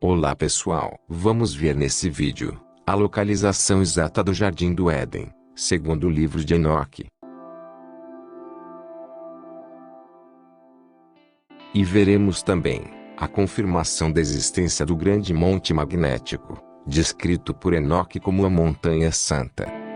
Olá pessoal, vamos ver nesse vídeo a localização exata do Jardim do Éden, segundo o livro de Enoque. E veremos também a confirmação da existência do grande monte magnético, descrito por Enoque como a Montanha Santa.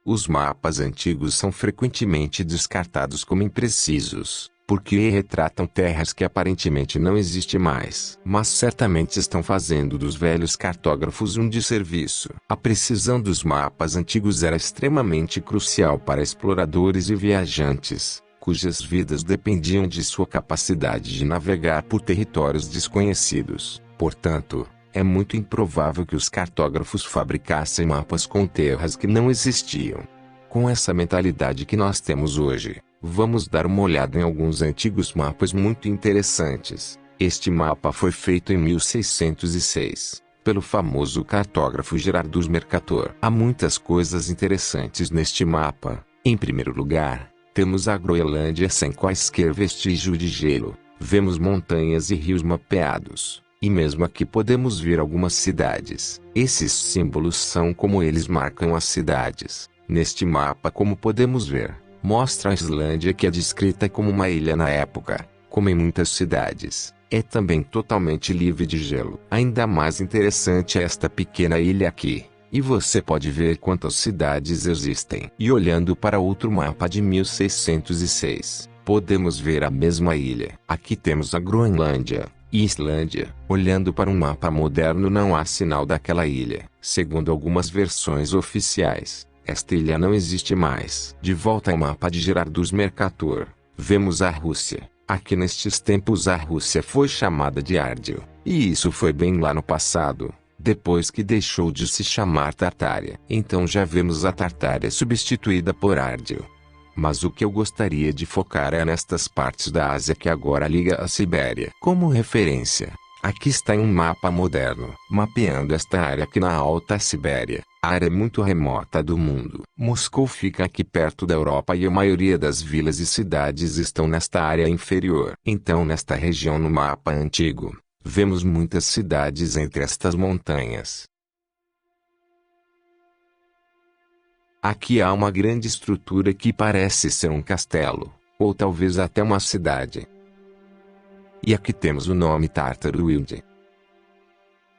Os mapas antigos são frequentemente descartados como imprecisos, porque retratam terras que aparentemente não existem mais. Mas certamente estão fazendo dos velhos cartógrafos um desserviço. A precisão dos mapas antigos era extremamente crucial para exploradores e viajantes, cujas vidas dependiam de sua capacidade de navegar por territórios desconhecidos. Portanto, é muito improvável que os cartógrafos fabricassem mapas com terras que não existiam. Com essa mentalidade que nós temos hoje, vamos dar uma olhada em alguns antigos mapas muito interessantes. Este mapa foi feito em 1606, pelo famoso cartógrafo Gerardus Mercator. Há muitas coisas interessantes neste mapa. Em primeiro lugar, temos a Groenlândia sem quaisquer vestígio de gelo. Vemos montanhas e rios mapeados. E mesmo aqui podemos ver algumas cidades. Esses símbolos são como eles marcam as cidades. Neste mapa, como podemos ver, mostra a Islândia, que é descrita como uma ilha na época, como em muitas cidades. É também totalmente livre de gelo. Ainda mais interessante é esta pequena ilha aqui. E você pode ver quantas cidades existem. E olhando para outro mapa de 1606, podemos ver a mesma ilha. Aqui temos a Groenlândia e Islândia. Olhando para um mapa moderno, não há sinal daquela ilha. Segundo algumas versões oficiais, esta ilha não existe mais. De volta ao mapa de Gerardus Mercator, vemos a Rússia. Aqui nestes tempos a Rússia foi chamada de Árdio. E isso foi bem lá no passado, depois que deixou de se chamar Tartária. Então já vemos a Tartária substituída por Árdio. Mas o que eu gostaria de focar é nestas partes da Ásia que agora liga a Sibéria. Como referência, aqui está um mapa moderno, mapeando esta área aqui na Alta Sibéria, área muito remota do mundo. Moscou fica aqui perto da Europa e a maioria das vilas e cidades estão nesta área inferior. Então nesta região no mapa antigo, vemos muitas cidades entre estas montanhas. Aqui há uma grande estrutura que parece ser um castelo, ou talvez até uma cidade. E aqui temos o nome Tartaruilde.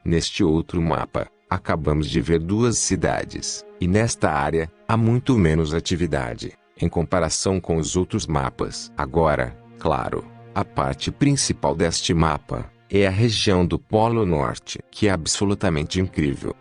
Neste outro mapa, acabamos de ver duas cidades, e nesta área, há muito menos atividade, em comparação com os outros mapas. Agora, claro, a parte principal deste mapa é a região do Polo Norte, que é absolutamente incrível.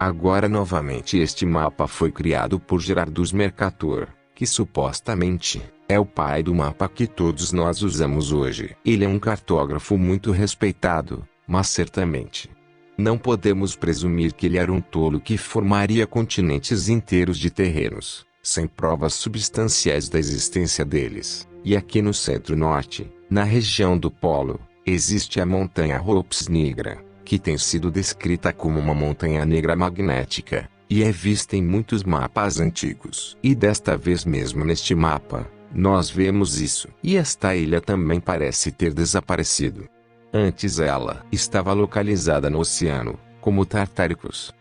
Agora novamente este mapa foi criado por Gerardus Mercator, que supostamente é o pai do mapa que todos nós usamos hoje. Ele é um cartógrafo muito respeitado, mas certamente não podemos presumir que ele era um tolo que formaria continentes inteiros de terrenos, sem provas substanciais da existência deles. E aqui no centro-norte, na região do Polo, existe a montanha Ropes Nigra, que tem sido descrita como uma montanha negra magnética, e é vista em muitos mapas antigos. E desta vez mesmo neste mapa, nós vemos isso. E esta ilha também parece ter desaparecido. Antes ela estava localizada no oceano, como Tartáricos.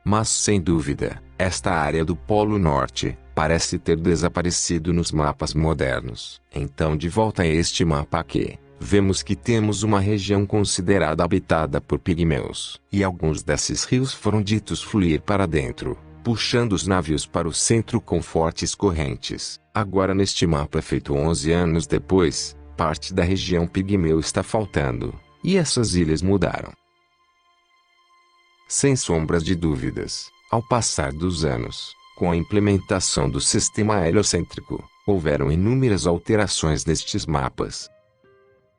Mas sem dúvida, esta área do Polo Norte parece ter desaparecido nos mapas modernos. Então de volta a este mapa aqui, vemos que temos uma região considerada habitada por pigmeus. E alguns desses rios foram ditos fluir para dentro, puxando os navios para o centro com fortes correntes. Agora neste mapa feito 11 anos depois, parte da região pigmeu está faltando, e essas ilhas mudaram. Sem sombras de dúvidas, ao passar dos anos, com a implementação do sistema heliocêntrico, houveram inúmeras alterações nestes mapas.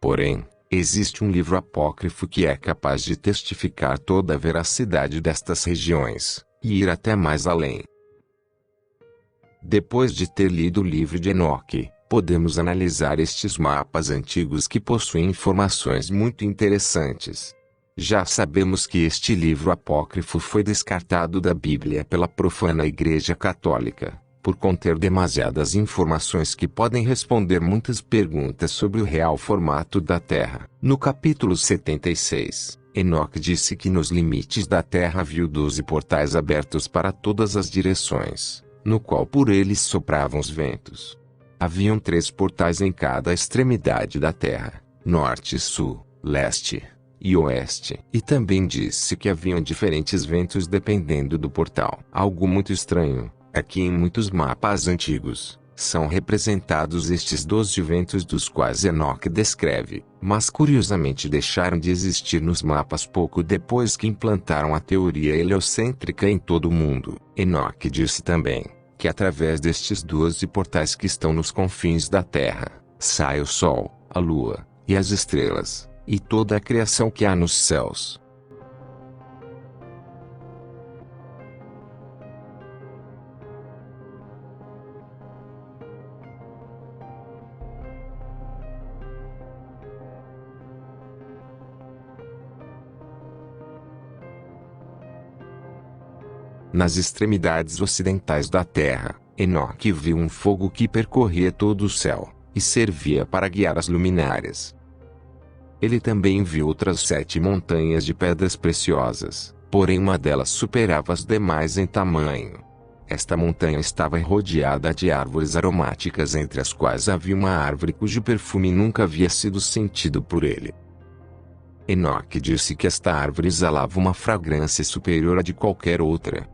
Porém, existe um livro apócrifo que é capaz de testificar toda a veracidade destas regiões, e ir até mais além. Depois de ter lido o livro de Enoque, podemos analisar estes mapas antigos que possuem informações muito interessantes. Já sabemos que este livro apócrifo foi descartado da Bíblia pela profana Igreja Católica, por conter demasiadas informações que podem responder muitas perguntas sobre o real formato da Terra. No capítulo 76, Enoque disse que nos limites da Terra viu 12 portais abertos para todas as direções, no qual por eles sopravam os ventos. Haviam 3 portais em cada extremidade da Terra, norte, sul, leste e oeste. E também disse que haviam diferentes ventos dependendo do portal. Algo muito estranho é que em muitos mapas antigos, são representados estes 12 ventos dos quais Enoque descreve, mas curiosamente deixaram de existir nos mapas pouco depois que implantaram a teoria heliocêntrica em todo o mundo. Enoque disse também que através destes 12 portais que estão nos confins da Terra, sai o Sol, a Lua, e as estrelas, e toda a criação que há nos céus. Nas extremidades ocidentais da Terra, Enoque viu um fogo que percorria todo o céu, e servia para guiar as luminárias. Ele também viu outras 7 montanhas de pedras preciosas, porém uma delas superava as demais em tamanho. Esta montanha estava rodeada de árvores aromáticas, entre as quais havia uma árvore cujo perfume nunca havia sido sentido por ele. Enoque disse que esta árvore exalava uma fragrância superior à de qualquer outra.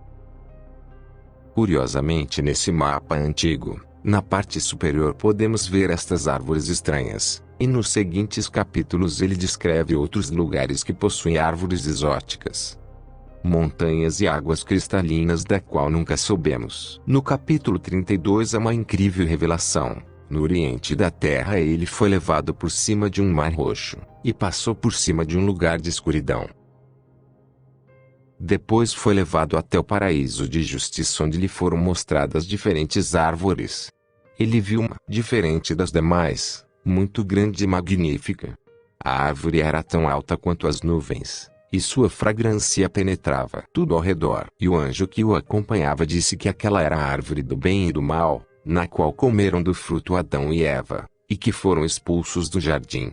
Curiosamente, nesse mapa antigo, na parte superior podemos ver estas árvores estranhas, e nos seguintes capítulos ele descreve outros lugares que possuem árvores exóticas, montanhas e águas cristalinas da qual nunca soubemos. No capítulo 32 há uma incrível revelação. No oriente da Terra ele foi levado por cima de um mar roxo, e passou por cima de um lugar de escuridão. Depois foi levado até o paraíso de justiça, onde lhe foram mostradas diferentes árvores. Ele viu uma, diferente das demais, muito grande e magnífica. A árvore era tão alta quanto as nuvens, e sua fragrância penetrava tudo ao redor. E o anjo que o acompanhava disse que aquela era a árvore do bem e do mal, na qual comeram do fruto Adão e Eva, e que foram expulsos do jardim.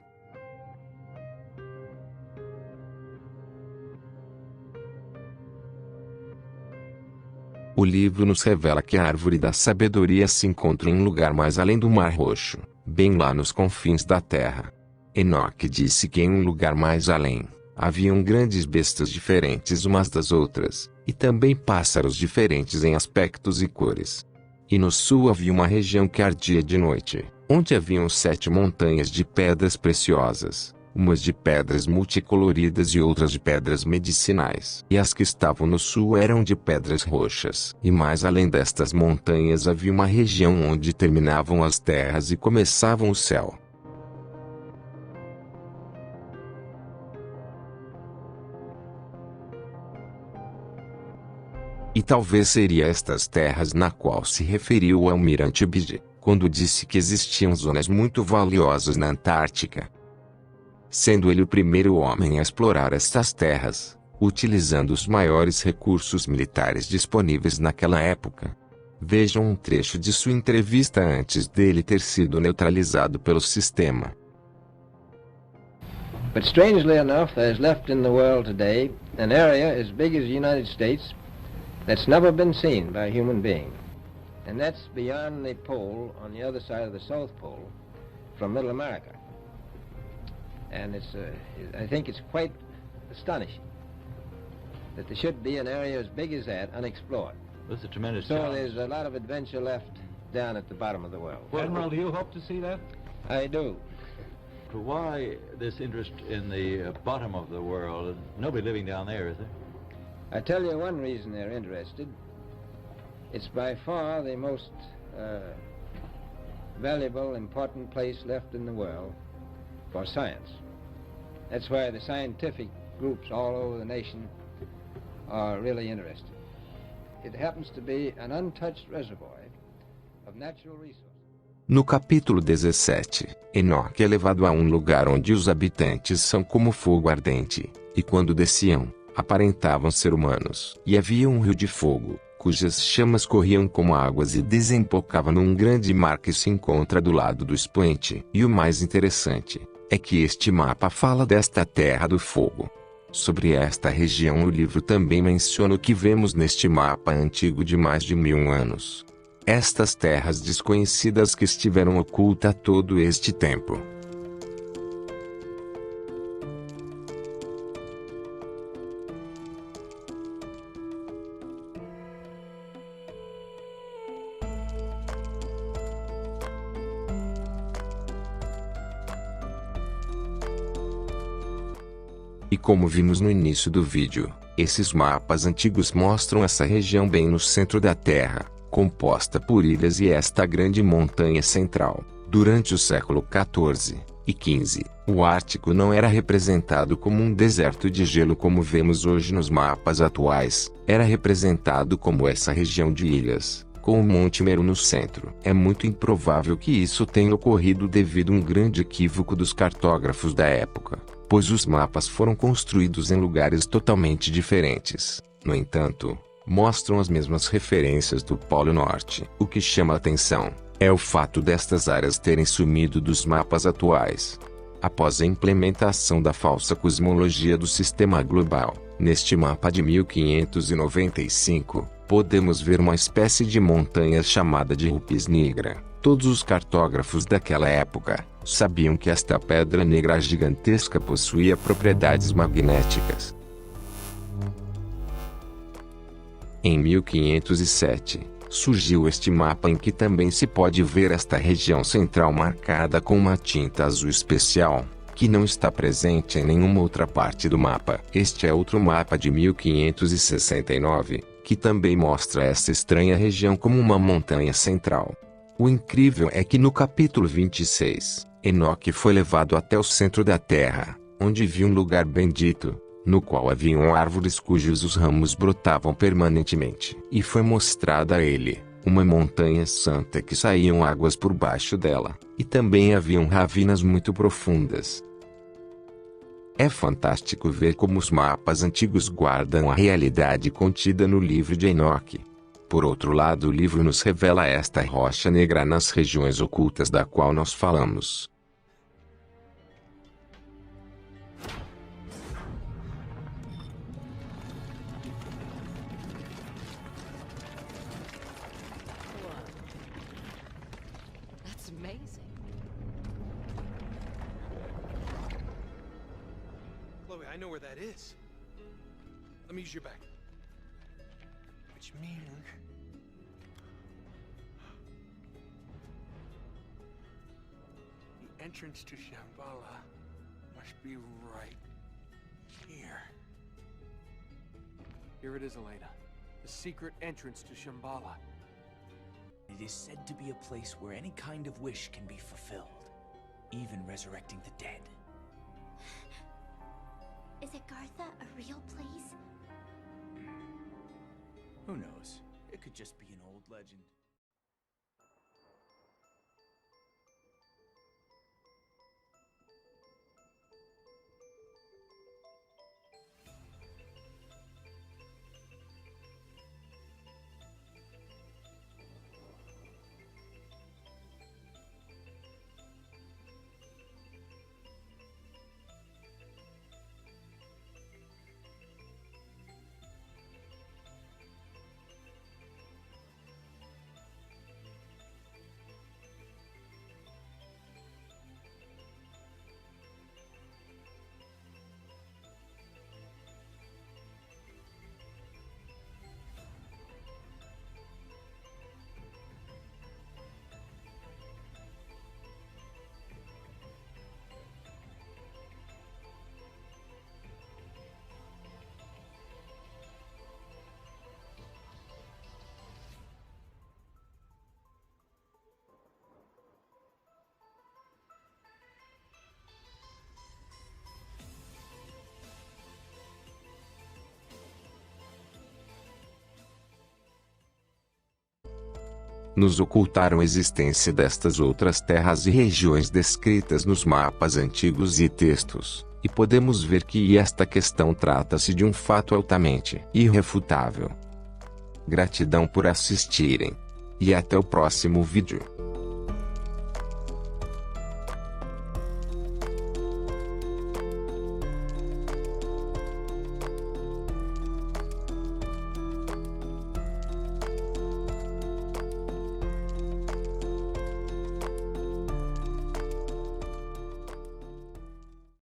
O livro nos revela que a árvore da sabedoria se encontra em um lugar mais além do Mar Roxo, bem lá nos confins da terra. Enoque disse que em um lugar mais além, haviam grandes bestas diferentes umas das outras, e também pássaros diferentes em aspectos e cores. E no sul havia uma região que ardia de noite, onde haviam 7 montanhas de pedras preciosas, umas de pedras multicoloridas e outras de pedras medicinais. E as que estavam no sul eram de pedras roxas. E mais além destas montanhas havia uma região onde terminavam as terras e começavam o céu. E talvez seria estas terras na qual se referiu o almirante Bide, quando disse que existiam zonas muito valiosas na Antártica, sendo ele o primeiro homem a explorar estas terras, utilizando os maiores recursos militares disponíveis naquela época. Vejam um trecho de sua entrevista antes dele ter sido neutralizado pelo sistema. But strangely enough, there's left in the world today an area as big as the United States that's never been seen by a human being. And that's beyond the pole on the other side of the South Pole from Middle America. And I think it's quite astonishing that there should be an area as big as that unexplored. That's a tremendous So challenge. there's a lot of adventure left down at the bottom of the world. Admiral, do you hope to see that? I do. Why this interest in the bottom of the world? Nobody living down there, is there? I tell you one reason they're interested. It's by far the most valuable, important place left in the world for science. That's why the scientific groups all over the nation are really interested. It happens to be an untouched reservoir of natural resources. No capítulo 17, Enoque é levado a um lugar onde os habitantes são como fogo ardente, e quando desciam, aparentavam ser humanos. E havia um rio de fogo, cujas chamas corriam como águas e desembocavam num grande mar que se encontra do lado do expoente. E o mais interessante, é que este mapa fala desta terra do fogo. Sobre esta região o livro também menciona o que vemos neste mapa antigo de mais de 1000 anos. Estas terras desconhecidas que estiveram ocultas todo este tempo. E como vimos no início do vídeo, esses mapas antigos mostram essa região bem no centro da Terra, composta por ilhas e esta grande montanha central. Durante o século XIV e XV, o Ártico não era representado como um deserto de gelo como vemos hoje nos mapas atuais, era representado como essa região de ilhas, com o Monte Meru no centro. É muito improvável que isso tenha ocorrido devido a um grande equívoco dos cartógrafos da época, pois os mapas foram construídos em lugares totalmente diferentes. No entanto, mostram as mesmas referências do Polo Norte. O que chama a atenção é o fato destas áreas terem sumido dos mapas atuais. Após a implementação da falsa cosmologia do sistema global, neste mapa de 1595, podemos ver uma espécie de montanha chamada de Rupes Negra. Todos os cartógrafos daquela época sabiam que esta pedra negra gigantesca possuía propriedades magnéticas. Em 1507, surgiu este mapa em que também se pode ver esta região central marcada com uma tinta azul especial, que não está presente em nenhuma outra parte do mapa. Este é outro mapa de 1569, que também mostra essa estranha região como uma montanha central. O incrível é que no capítulo 26, Enoque foi levado até o centro da terra, onde viu um lugar bendito, no qual haviam árvores cujos os ramos brotavam permanentemente. E foi mostrada a ele uma montanha santa que saíam águas por baixo dela, e também haviam ravinas muito profundas. É fantástico ver como os mapas antigos guardam a realidade contida no livro de Enoque. Por outro lado, o livro nos revela esta rocha negra nas regiões ocultas da qual nós falamos. That's amazing. Chloe, I know where that is. Let me use your bag. Which means... the entrance to Shambhala must be right here. Here it is, Elena. The secret entrance to Shambhala. It is said to be a place where any kind of wish can be fulfilled, even resurrecting the dead. Is Agartha a real place? Who knows? It could just be an old legend. nos ocultaram a existência destas outras terras e regiões descritas nos mapas antigos e textos, e podemos ver que esta questão trata-se de um fato altamente irrefutável. Gratidão por assistirem. E até o próximo vídeo.